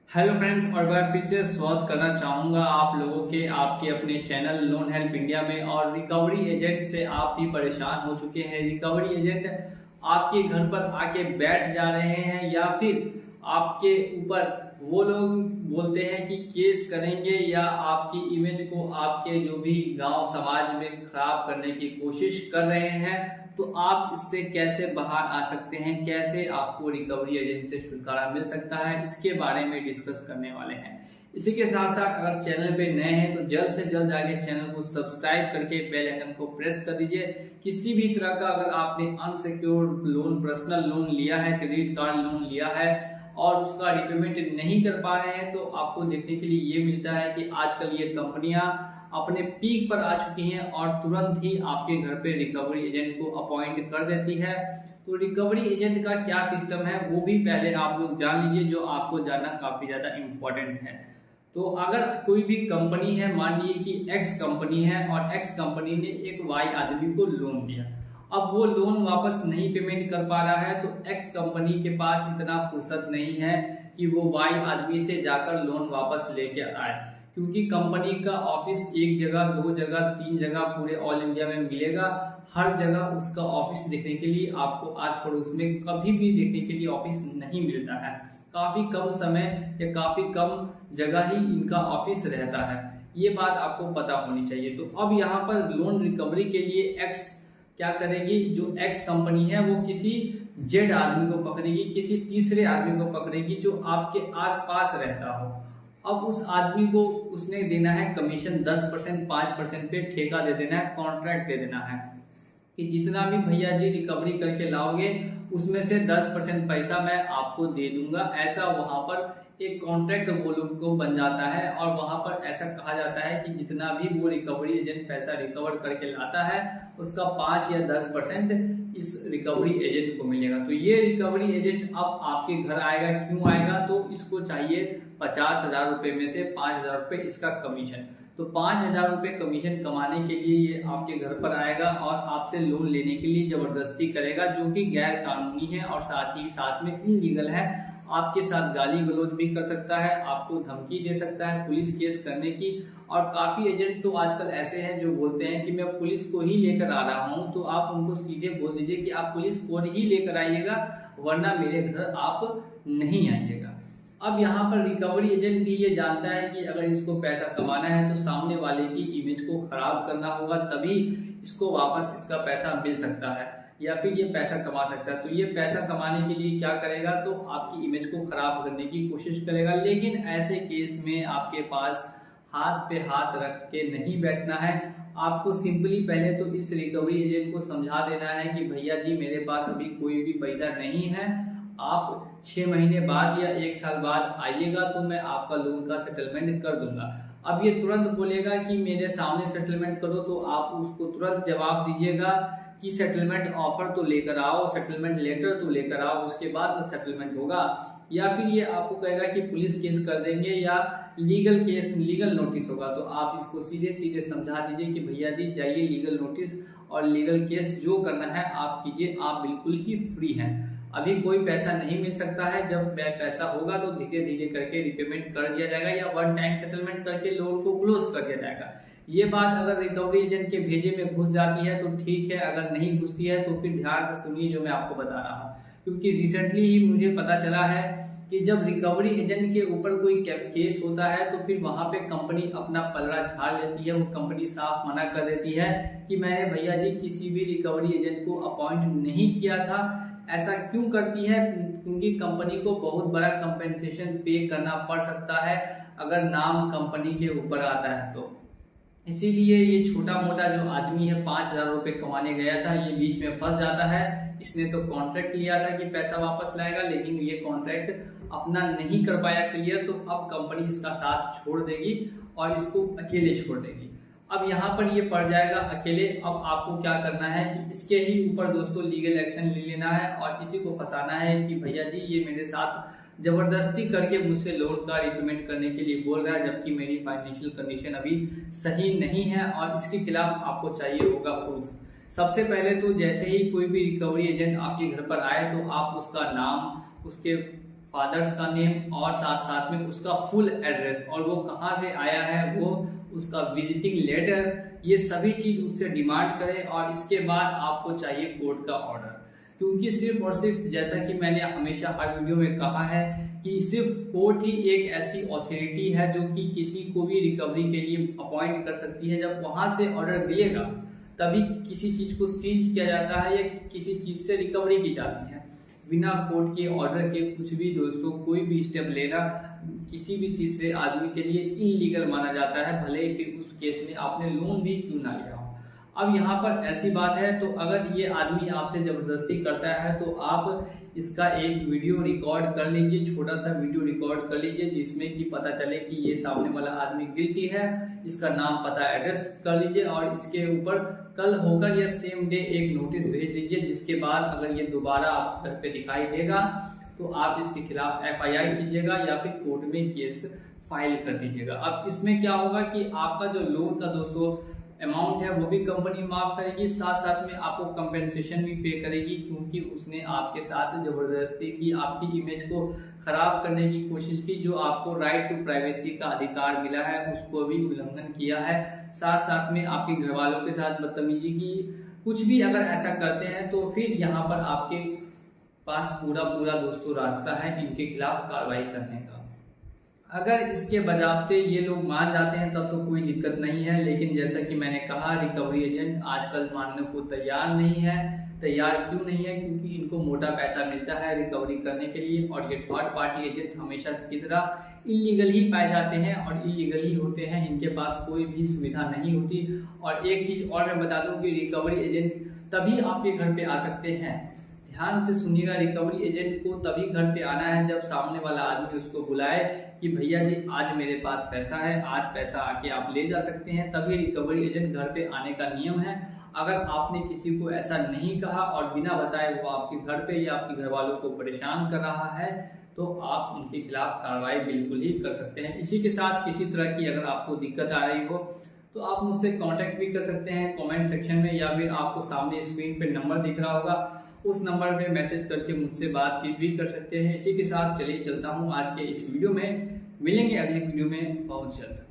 Hello friends, और मैं फिर से स्वागत करना चाहूंगा आप लोगों के आपके अपने चैनल लोन हेल्प इंडिया में। और रिकवरी एजेंट से आप भी परेशान हो चुके हैं। रिकवरी एजेंट आपके घर पर आके बैठ जा रहे हैं या फिर आपके ऊपर वो लोग बोलते हैं कि केस करेंगे या आपकी इमेज को आपके जो भी गांव समाज में खराब करने की कोशिश कर रहे हैं। तो आप इससे कैसे बाहर आ सकते हैं, कैसे आपको रिकवरी एजेंट से छुटकारा मिल सकता है, इसके बारे में डिस्कस करने वाले हैं। इसी के साथ साथ अगर चैनल पे नए हैं तो जल्द से जल्द जाके चैनल को सब्सक्राइब करके बेल आइकन को प्रेस कर दीजिए। किसी भी तरह का अगर आपने अनसिक्योर्ड लोन, पर्सनल लोन लिया है, क्रेडिट कार्ड लोन लिया है और उसका रिपेमेंट नहीं कर पा रहे हैं, तो आपको देखने के लिए ये मिलता है कि आजकल ये कंपनियां अपने पीक पर आ चुकी हैं और तुरंत ही आपके घर पे रिकवरी एजेंट को अपॉइंट कर देती है। तो रिकवरी एजेंट का क्या सिस्टम है वो भी पहले आप लोग जान लीजिए, जो आपको जानना काफी ज्यादा इम्पोर्टेंट है। तो अगर कोई भी कंपनी है, मान लीजिए कि एक्स कंपनी है और एक्स कंपनी ने एक वाई आदमी को लोन दिया, अब वो लोन वापस नहीं पेमेंट कर पा रहा है, तो एक्स कंपनी के पास इतना फुर्सत नहीं है कि वो वाई आदमी से जाकर लोन वापस लेके आए, क्योंकि कंपनी का ऑफिस एक जगह, दो जगह, तीन जगह पूरे ऑल इंडिया में मिलेगा। हर जगह उसका ऑफिस देखने के लिए आपको आस पड़ोस में कभी भी देखने के लिए ऑफिस नहीं मिलता है। काफी कम समय या काफी कम जगह ही इनका ऑफिस रहता है, ये बात आपको पता होनी चाहिए। तो अब यहाँ पर लोन रिकवरी के लिए एक्स क्या करेगी, जो एक्स कंपनी है वो किसी जेड आदमी को पकड़ेगी, किसी तीसरे आदमी को पकड़ेगी जो आपके आसपास रहता हो। अब उस आदमी को उसने देना है कमीशन 10%, 5% पे ठेका दे देना है, कॉन्ट्रैक्ट दे देना है कि जितना भी भैया जी रिकवरी करके लाओगे उसमें से 10% पैसा मैं आपको दे दूंगा। ऐसा वहां पर एक कॉन्ट्रैक्ट वो लोग को बन जाता है और वहां पर ऐसा कहा जाता है कि जितना भी वो रिकवरी एजेंट पैसा रिकवर करके लाता है उसका 5 या 10% इस रिकवरी एजेंट को मिलेगा। तो ये रिकवरी एजेंट अब आपके घर आएगा। क्यों आएगा? तो इसको चाहिए 50,000 रुपए में से 5,000 रुपए इसका कमीशन। तो 5,000 रुपए कमीशन कमाने के लिए ये आपके घर पर आएगा और आपसे लोन लेने के लिए जबरदस्ती करेगा, जो कि गैर कानूनी है और साथ ही साथ में इलीगल है। आपके साथ गाली गलौज भी कर सकता है, आपको धमकी दे सकता है पुलिस केस करने की। और काफी एजेंट तो आजकल ऐसे हैं जो बोलते हैं कि मैं पुलिस को ही लेकर आ रहा हूं, तो आप उनको सीधे बोल दीजिए कि आप पुलिस को ही लेकर आइएगा, वरना मेरे घर आप नहीं आइएगा। अब यहाँ पर रिकवरी एजेंट भी ये जानता है कि अगर इसको पैसा कमाना है तो सामने वाले की इमेज को खराब करना होगा, तभी इसको वापस इसका पैसा मिल सकता है या फिर ये पैसा कमा सकता है। तो ये पैसा कमाने के लिए क्या करेगा, तो आपकी इमेज को खराब करने की कोशिश करेगा। लेकिन ऐसे केस में आपके पास हाथ पे हाथ रख के नहीं बैठना है। आपको सिंपली पहले तो इस रिकवरी एजेंट को समझा देना है कि भैया जी मेरे पास अभी कोई भी पैसा नहीं है, आप 6 महीने बाद या 1 साल बाद आइएगा तो मैं आपका लोन का सेटलमेंट कर दूंगा। अब ये तुरंत बोलेगा कि मेरे सामने सेटलमेंट करो, तो आप उसको तुरंत जवाब दीजिएगा कि सेटलमेंट ऑफर तो लेकर आओ, सेटलमेंट लेटर तो लेकर आओ, उसके बाद सेटलमेंट होगा। या फिर ये आपको कहेगा कि पुलिस केस कर देंगे या लीगल केस, लीगल नोटिस होगा। तो आप इसको सीधे सीधे समझा दीजिए कि भैया जी जाइए, लीगल नोटिस और लीगल केस जो करना है आप कीजिए, आप बिल्कुल ही फ्री हैं। अभी कोई पैसा नहीं मिल सकता है, जब पैसा होगा तो धीरे धीरे करके रिपेमेंट कर दिया जाएगा या वन टाइम सेटलमेंट करके लोन को क्लोज कर दिया जाएगा। ये बात अगर रिकवरी एजेंट के भेजे में घुस जाती है तो ठीक है, अगर नहीं घुसती है तो फिर ध्यान से सुनिए जो मैं आपको बता रहा हूँ। क्योंकि रिसेंटली ही मुझे पता चला है कि जब रिकवरी एजेंट के ऊपर कोई केस होता है तो फिर वहां पे कंपनी अपना पलड़ा झाड़ लेती है। वो कंपनी साफ मना कर देती है कि मैंने भैया जी किसी भी रिकवरी एजेंट को अपॉइंट नहीं किया था। ऐसा क्यों करती है? क्योंकि कंपनी को बहुत बड़ा कंपेंसेशन पे करना पड़ सकता है अगर नाम कंपनी के ऊपर आता है तो। इसीलिए ये छोटा मोटा जो आदमी है 5,000 रुपए कमाने गया था, ये बीच में फंस जाता है। इसने तो कॉन्ट्रैक्ट लिया था कि पैसा वापस लाएगा, लेकिन ये कॉन्ट्रैक्ट अपना नहीं कर पाया क्लियर, तो अब कंपनी इसका साथ छोड़ देगी और इसको अकेले छोड़ देगी। अब यहाँ पर ये पड़ जाएगा अकेले। अब आपको क्या करना है कि इसके ही ऊपर दोस्तों लीगल एक्शन ले लेना है और इसी को फंसाना है कि भैया जी ये मेरे साथ जबरदस्ती करके मुझसे लोन का रिपेमेंट करने के लिए बोल रहा है, जबकि मेरी फाइनेंशियल कंडीशन अभी सही नहीं है और इसके खिलाफ आपको चाहिए होगा प्रूफ। सबसे पहले तो जैसे ही कोई भी रिकवरी एजेंट आपके घर पर आए तो आप उसका नाम, उसके फादर्स का नेम और साथ साथ में उसका फुल एड्रेस और वो कहाँ से आया है, वो उसका विजिटिंग लेटर, ये सभी चीज उससे डिमांड करें। और इसके बाद आपको चाहिए कोर्ट का ऑर्डर, क्योंकि सिर्फ और सिर्फ जैसा कि मैंने हमेशा हर वीडियो में कहा है कि सिर्फ कोर्ट ही एक ऐसी अथॉरिटी है जो कि किसी को भी रिकवरी के लिए अपॉइंट कर सकती है। जब वहां से ऑर्डर मिलेगा तभी किसी चीज को सीज किया जाता है या किसी चीज से रिकवरी की जाती है। बिना कोर्ट के ऑर्डर के कुछ भी दोस्तों कोई भी स्टेप लेना किसी भी तीसरे आदमी के लिए इलीगल माना जाता है, भले ही फिर उस केस में आपने लोन भी क्यों ना लिया हो। अब यहाँ पर ऐसी बात है, तो अगर ये आदमी आपसे जबरदस्ती करता है तो आप इसका एक वीडियो रिकॉर्ड कर लीजिए, छोटा सा वीडियो रिकॉर्ड कर लीजिए जिसमें कि पता चले कि ये सामने वाला आदमी गिल्टी है। इसका नाम पता एड्रेस कर लीजिए और इसके ऊपर कल होकर या सेम डे एक नोटिस भेज दीजिए, जिसके बाद अगर ये दोबारा आप घर पे दिखाई देगा तो आप इसके खिलाफ FIR कीजिएगा या फिर कोर्ट में केस फाइल कर दीजिएगा। अब इसमें क्या होगा कि आपका जो लोन का दोस्तों अमाउंट है वो भी कंपनी माफ करेगी, साथ साथ में आपको कंपेंसेशन भी पे करेगी, क्योंकि उसने आपके साथ जबरदस्ती की, आपकी इमेज को खराब करने की कोशिश की। जो आपको राइट टू प्राइवेसी का अधिकार मिला है उसको भी उल्लंघन किया है, साथ साथ में आपके घर वालों के साथ बदतमीजी की। कुछ भी अगर ऐसा करते हैं तो फिर यहाँ पर आपके पास पूरा दोस्तों रास्ता है इनके खिलाफ कार्रवाई करने का। अगर इसके बजाते ये लोग मान जाते हैं तब तो कोई दिक्कत नहीं है, लेकिन जैसा कि मैंने कहा रिकवरी एजेंट आजकल मानने को तैयार नहीं है। तैयार क्यों नहीं है? क्योंकि इनको मोटा पैसा मिलता है रिकवरी करने के लिए, और ये थर्ड पार्टी एजेंट हमेशा की तरह इलीगल ही पाए जाते हैं और इलीगल ही होते हैं, इनके पास कोई भी सुविधा नहीं होती। और एक चीज और मैं बता दूं कि रिकवरी एजेंट तभी आपके घर पे आ सकते हैं, ध्यान से सुनिएगा, रिकवरी एजेंट को तभी घर पे आना है जब सामने वाला आदमी उसको बुलाए कि भैया जी आज मेरे पास पैसा है, आज पैसा आके आप ले जा सकते हैं, तभी रिकवरी एजेंट घर पे आने का नियम है। अगर आपने किसी को ऐसा नहीं कहा और बिना बताए वो आपके घर पे या आपके घर वालों को परेशान कर रहा है तो आप उनके खिलाफ कार्रवाई बिल्कुल ही कर सकते हैं। इसी के साथ किसी तरह की अगर आपको दिक्कत आ रही हो तो आप मुझसे कांटेक्ट भी कर सकते हैं कमेंट सेक्शन में, या फिर आपको सामने स्क्रीन पे नंबर दिख रहा होगा उस नंबर पे मैसेज करके मुझसे बातचीत भी कर सकते हैं। इसी के साथ चलिए चलता हूँ आज के इस वीडियो में, मिलेंगे अगले वीडियो में बहुत जल्द।